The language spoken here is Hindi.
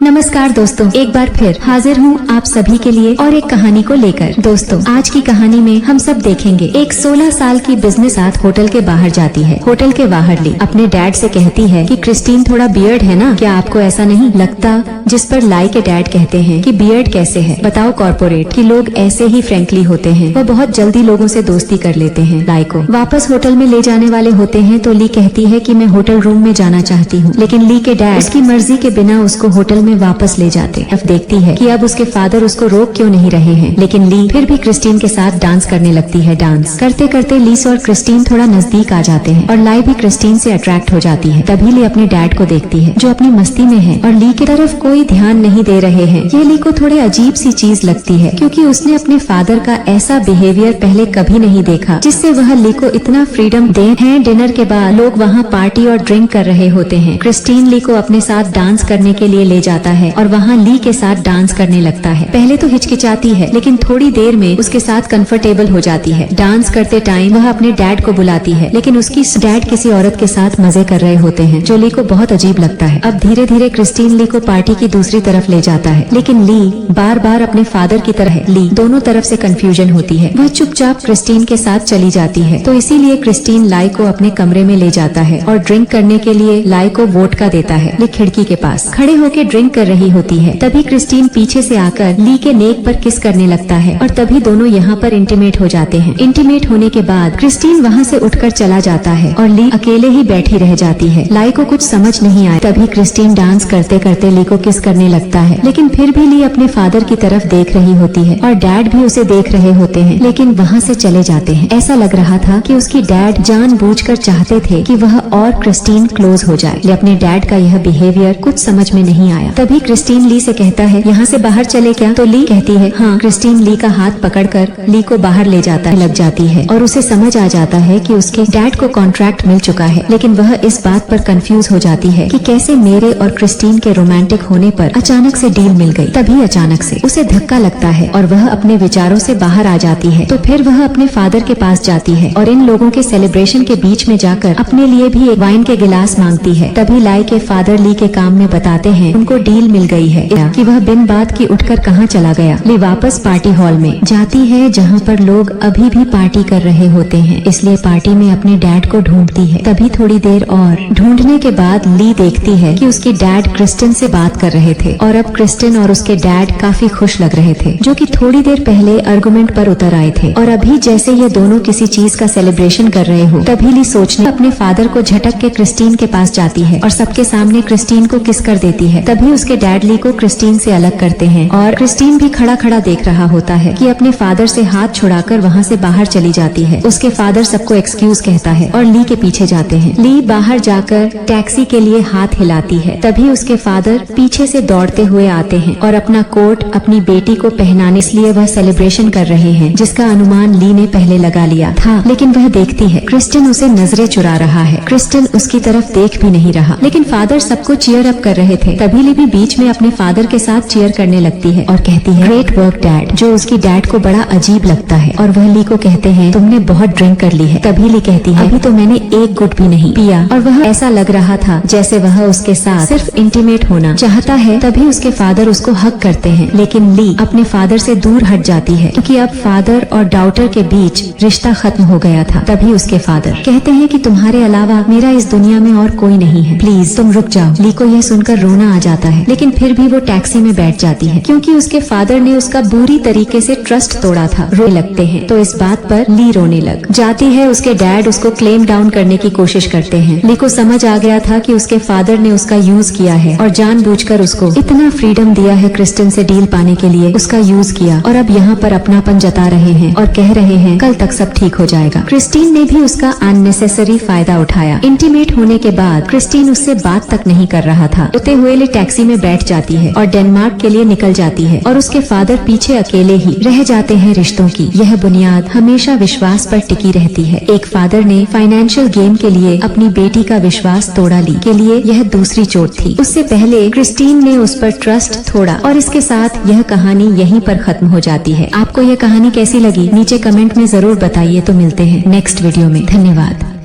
नमस्कार दोस्तों, एक बार फिर हाजिर हूँ आप सभी के लिए और एक कहानी को लेकर। दोस्तों, आज की कहानी में हम सब देखेंगे एक 16 साल की बिजनेस साथ होटल के बाहर जाती है। होटल के बाहर ली अपने डैड से कहती है कि क्रिस्टीन थोड़ा बियर्ड है ना, क्या आपको ऐसा नहीं लगता? जिस पर लाई के डैड कहते हैं कि बियर्ड कैसे है, बताओ कॉर्पोरेट कि लोग ऐसे ही फ्रेंकली होते हैं, वह बहुत जल्दी लोगों से दोस्ती कर लेते हैं। लाई को वापस होटल में ले जाने वाले होते हैं तो ली कहती है कि मैं होटल रूम में जाना चाहती हूँ, लेकिन ली के डैड उसकी मर्जी के बिना उसको होटल में वापस ले जाते। अब देखती है कि अब उसके फादर उसको रोक क्यों नहीं रहे हैं, लेकिन ली फिर भी क्रिस्टीन के साथ डांस करने लगती है। डांस करते करते लीस और क्रिस्टीन थोड़ा नजदीक आ जाते हैं और लाई भी क्रिस्टीन से अट्रैक्ट हो जाती है। तभी ली अपने डैड को देखती है जो अपनी मस्ती में है और ली की तरफ कोई ध्यान नहीं दे रहे हैं। ये ली को थोड़े अजीब सी चीज लगती है क्योंकि उसने अपने फादर का ऐसा बिहेवियर पहले कभी नहीं देखा जिससे वह ली को इतना फ्रीडम दे हैं। डिनर के बाद लोग वहाँ पार्टी और ड्रिंक कर रहे होते हैं। क्रिस्टीन ली को अपने साथ डांस करने के लिए ले जाता है और वहाँ ली के साथ डांस करने लगता है। पहले तो हिचकिचाती है लेकिन थोड़ी देर में उसके साथ कंफर्टेबल हो जाती है। डांस करते टाइम वह अपने डैड को बुलाती है लेकिन उसकी डैड किसी औरत के साथ मजे कर रहे होते हैं जो ली को बहुत अजीब लगता है। अब धीरे धीरे क्रिस्टीन ली को पार्टी की दूसरी तरफ ले जाता है लेकिन ली बार बार अपने फादर की तरह ली दोनों तरफ से कंफ्यूजन होती है। वह चुपचाप क्रिस्टीन के साथ चली जाती है तो इसीलिए क्रिस्टीन लाई को अपने कमरे में ले जाता है और ड्रिंक करने के लिए लाई को वोडका देता है। ली खिड़की के पास खड़े होकर ड्रिंक कर रही होती है। तभी क्रिस्टीन पीछे से आकर ली के नेक पर किस करने लगता है और तभी दोनों यहाँ पर इंटीमेट हो जाते हैं। इंटीमेट होने के बाद क्रिस्टीन वहाँ से उठकर चला जाता है और ली अकेले ही बैठी रह जाती है। लाई को कुछ समझ नहीं आया। तभी क्रिस्टीन डांस करते करते ली को किस करने लगता है लेकिन फिर भी ली अपने फादर की तरफ देख रही होती है और डैड भी उसे देख रहे होते हैं लेकिन वहाँ से चले जाते हैं। ऐसा लग रहा था कि उसकी डैड जानबूझकर चाहते थे कि वह और क्रिस्टीन क्लोज हो जाए। अपने डैड का यह बिहेवियर कुछ समझ में नहीं आया। तभी क्रिस्टीन ली से कहता है यहाँ से बाहर चले क्या? तो ली कहती है हाँ। क्रिस्टीन ली का हाथ पकड़कर ली को बाहर ले जाता लग जाती है और उसे समझ आ जाता है कि उसके डैड को कॉन्ट्रैक्ट मिल चुका है, लेकिन वह इस बात पर कंफ्यूज हो जाती है कि कैसे मेरे और क्रिस्टीन के रोमांटिक होने पर अचानक से डील मिल गई। तभी अचानक से उसे धक्का लगता है और वह अपने विचारों से बाहर आ जाती है। तो फिर वह अपने फादर के पास जाती है और इन लोगों के सेलिब्रेशन के बीच में जाकर अपने लिए भी एक वाइन के गिलास मांगती है। तभी लाई के फादर ली के काम में बताते हैं उनको डील मिल गई है कि वह बिन बात की उठकर कहाँ चला गया। ली वापस पार्टी हॉल में जाती है जहाँ पर लोग अभी भी पार्टी कर रहे होते हैं, इसलिए पार्टी में अपने डैड को ढूंढती है। तभी थोड़ी देर और ढूंढने के बाद ली देखती है कि उसके डैड क्रिस्टिन से बात कर रहे थे और अब क्रिस्टिन और उसके डैड काफी खुश लग रहे थे जो कि थोड़ी देर पहले आर्गुमेंट पर उतर आए थे। और अभी जैसे ये दोनों किसी चीज का सेलिब्रेशन कर रहे हो तभी ली सोचने अपने फादर को झटक के क्रिस्टीन के पास जाती है और सबके सामने क्रिस्टीन को किस कर देती है। तभी उसके डैड ली को क्रिस्टीन से अलग करते हैं और क्रिस्टीन भी खड़ा खड़ा देख रहा होता है कि अपने फादर से हाथ छुड़ाकर वहाँ से बाहर चली जाती है। उसके फादर सबको एक्सक्यूज कहता है और ली के पीछे जाते हैं। ली बाहर जाकर टैक्सी के लिए हाथ हिलाती है। तभी उसके फादर पीछे से दौड़ते हुए आते हैं और अपना कोट अपनी बेटी को पहनाने इसलिए वह सेलिब्रेशन कर रहे हैं जिसका अनुमान ली ने पहले लगा लिया था। लेकिन वह देखती है क्रिस्टिन उसे नजरें चुरा रहा है। क्रिस्टिन उसकी तरफ देख भी नहीं रहा लेकिन फादर सबको चीयर अप कर रहे थे। तभी ली भी बीच में अपने फादर के साथ चीयर करने लगती है और कहती है ग्रेट वर्क डैड, जो उसकी डैड को बड़ा अजीब लगता है और वह ली को कहते हैं तुमने बहुत ड्रिंक कर ली है। तभी ली कहती है अभी तो मैंने एक गुट भी नहीं पिया और वह ऐसा लग रहा था जैसे वह उसके साथ सिर्फ इंटीमेट होना चाहता है। तभी उसके फादर उसको हक करते हैं लेकिन ली अपने फादर से दूर हट जाती है क्योंकि अब फादर और डॉटर के बीच रिश्ता खत्म हो गया था। तभी उसके फादर कहते हैं कि तुम्हारे अलावा मेरा इस दुनिया में और कोई नहीं है, प्लीज तुम रुक जाओ। ली को यह सुनकर रोना आ जाता है लेकिन फिर भी वो टैक्सी में बैठ जाती है क्योंकि उसके फादर ने उसका बुरी तरीके से ट्रस्ट तोड़ा था। रोने लगते हैं तो इस बात पर ली रोने लग जाती है। उसके डैड उसको क्लेम डाउन करने की कोशिश करते हैं। ली को समझ आ गया था कि उसके फादर ने उसका यूज किया है और जानबूझकर उसको इतना फ्रीडम दिया है क्रिस्टिन से डील पाने के लिए उसका यूज किया और अब यहाँ पर अपनापन जता रहे हैं और कह रहे हैं कल तक सब ठीक हो जाएगा। क्रिस्टीन ने भी उसका अननेसेसरी फायदा उठाया। इंटीमेट होने के बाद क्रिस्टीन उससे बात तक नहीं कर रहा था। रोते हुए ली टैक्सी में बैठ जाती है और डेनमार्क के लिए निकल जाती है और उसके फादर पीछे अकेले ही रह जाते हैं। रिश्तों की यह बुनियाद हमेशा विश्वास पर टिकी रहती है। एक फादर ने फाइनेंशियल गेन के लिए अपनी बेटी का विश्वास तोड़ा। ली के लिए यह दूसरी चोट थी। उससे पहले क्रिस्टीन ने उस पर ट्रस्ट तोड़ा और इसके साथ यह कहानी यहीं पर खत्म हो जाती है। आपको यह कहानी कैसी लगी नीचे कमेंट में जरूर बताइए। तो मिलते हैं नेक्स्ट वीडियो में। धन्यवाद।